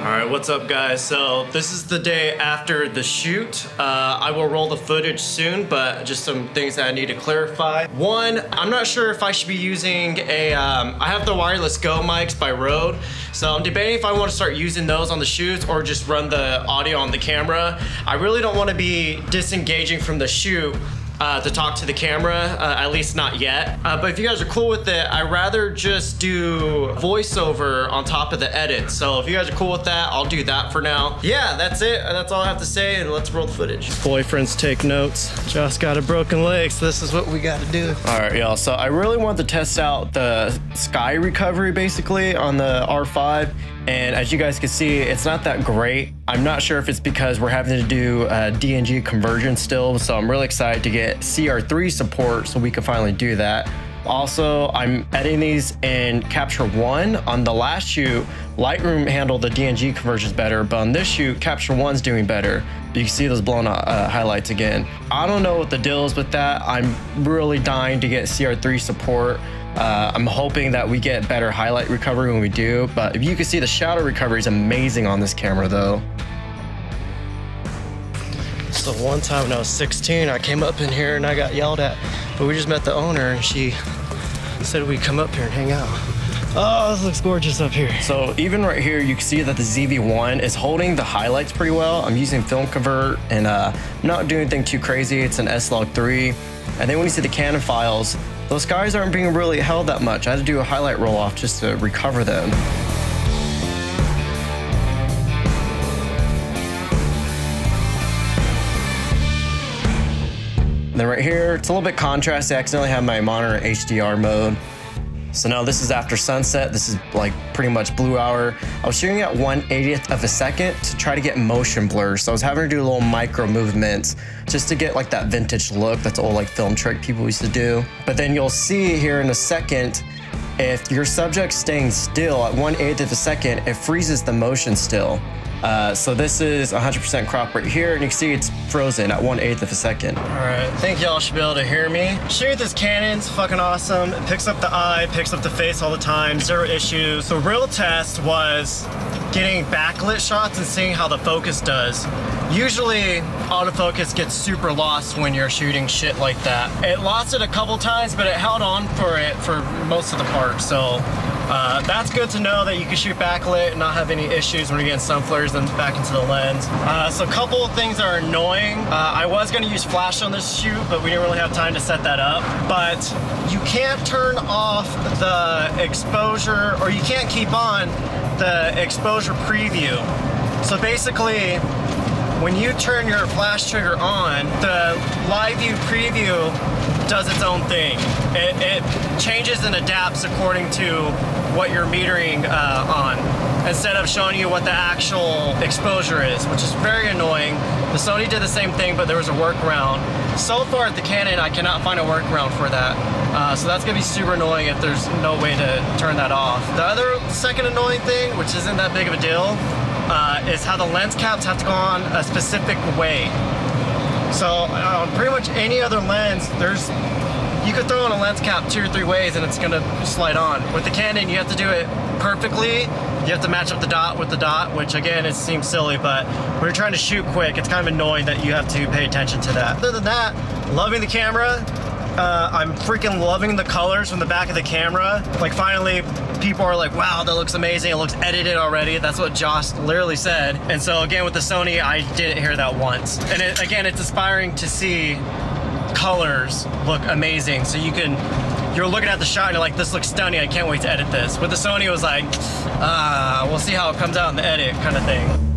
Alright, what's up guys? So this is the day after the shoot. I will roll the footage soon, but just some things that I need to clarify. One, I'm not sure if I should be using I have the wireless Go mics by Rode, so I'm debating if I want to start using those on the shoots or just run the audio on the camera. I really don't want to be disengaging from the shoot to talk to the camera, at least not yet. But if you guys are cool with it, I'd rather just do voiceover on top of the edit. So if you guys are cool with that, I'll do that for now. Yeah, that's it. That's all I have to say, and let's roll the footage. Boyfriends take notes. Just got a broken leg, so this is what we gotta do. All right, y'all, so I really wanted to test out the sky recovery basically on the R5. And as you guys can see, it's not that great. I'm not sure if it's because we're having to do DNG conversion still, so I'm really excited to get CR3 support so we can finally do that. Also, I'm editing these in Capture One. On the last shoot, Lightroom handled the DNG conversions better, but on this shoot, Capture One's doing better. You can see those blown out highlights again. I don't know what the deal is with that. I'm really dying to get CR3 support. I'm hoping that we get better highlight recovery when we do, but if you can see, the shadow recovery is amazing on this camera though. So one time when I was 16, I came up in here and I got yelled at, but we just met the owner and she said we'd come up here and hang out. Oh, this looks gorgeous up here. So even right here, you can see that the ZV-1 is holding the highlights pretty well. I'm using Film Convert and I'm not doing anything too crazy. It's an S-Log3. And then when you see the Canon files, those skies aren't being really held that much. I had to do a highlight roll off just to recover them. And then right here, it's a little bit contrasty. I accidentally have my monitor in HDR mode. So now this is after sunset. This is like pretty much blue hour. I was shooting at 1/80th of a second to try to get motion blur. So I was having to do little micro movements just to get like that vintage look. That's old like film trick people used to do. But then you'll see here in a second, if your subject's staying still at 1/8th of a second, it freezes the motion still. So this is 100% crop right here, and you can see it's frozen at 1/8 of a second. All right, I think y'all should be able to hear me. Shooting with this Canon's fucking awesome. It picks up the eye, picks up the face all the time, zero issues. The real test was getting backlit shots and seeing how the focus does. Usually, autofocus gets super lost when you're shooting shit like that. It lost it a couple times, but it held on for it for most of the part, so that's good to know that you can shoot backlit and not have any issues when you're getting sun flares and back into the lens. So a couple of things that are annoying. I was gonna use flash on this shoot, but we didn't really have time to set that up. But you can't turn off the exposure, or you can't keep on the exposure preview. So basically, when you turn your flash trigger on, the live view preview does its own thing. It changes and adapts according to what you're metering on, instead of showing you what the actual exposure is, which is very annoying. The Sony did the same thing, but there was a workaround. So far at the Canon, I cannot find a workaround for that. So that's gonna be super annoying if there's no way to turn that off. The other second annoying thing, which isn't that big of a deal, is how the lens caps have to go on a specific way. So on pretty much any other lens, you could throw on a lens cap 2 or 3 ways and it's gonna slide on. With the Canon, you have to do it perfectly. You have to match up the dot with the dot, which again, it seems silly, but when you're trying to shoot quick, it's kind of annoying that you have to pay attention to that. Other than that, loving the camera. I'm freaking loving the colors from the back of the camera. Like finally, people are like, wow, that looks amazing. It looks edited already. That's what Josh literally said. And so again, with the Sony, I didn't hear that once. And again, it's inspiring to see colors look amazing. So you're looking at the shot and you're like, this looks stunning. I can't wait to edit this. With the Sony, it was like, we'll see how it comes out in the edit kind of thing.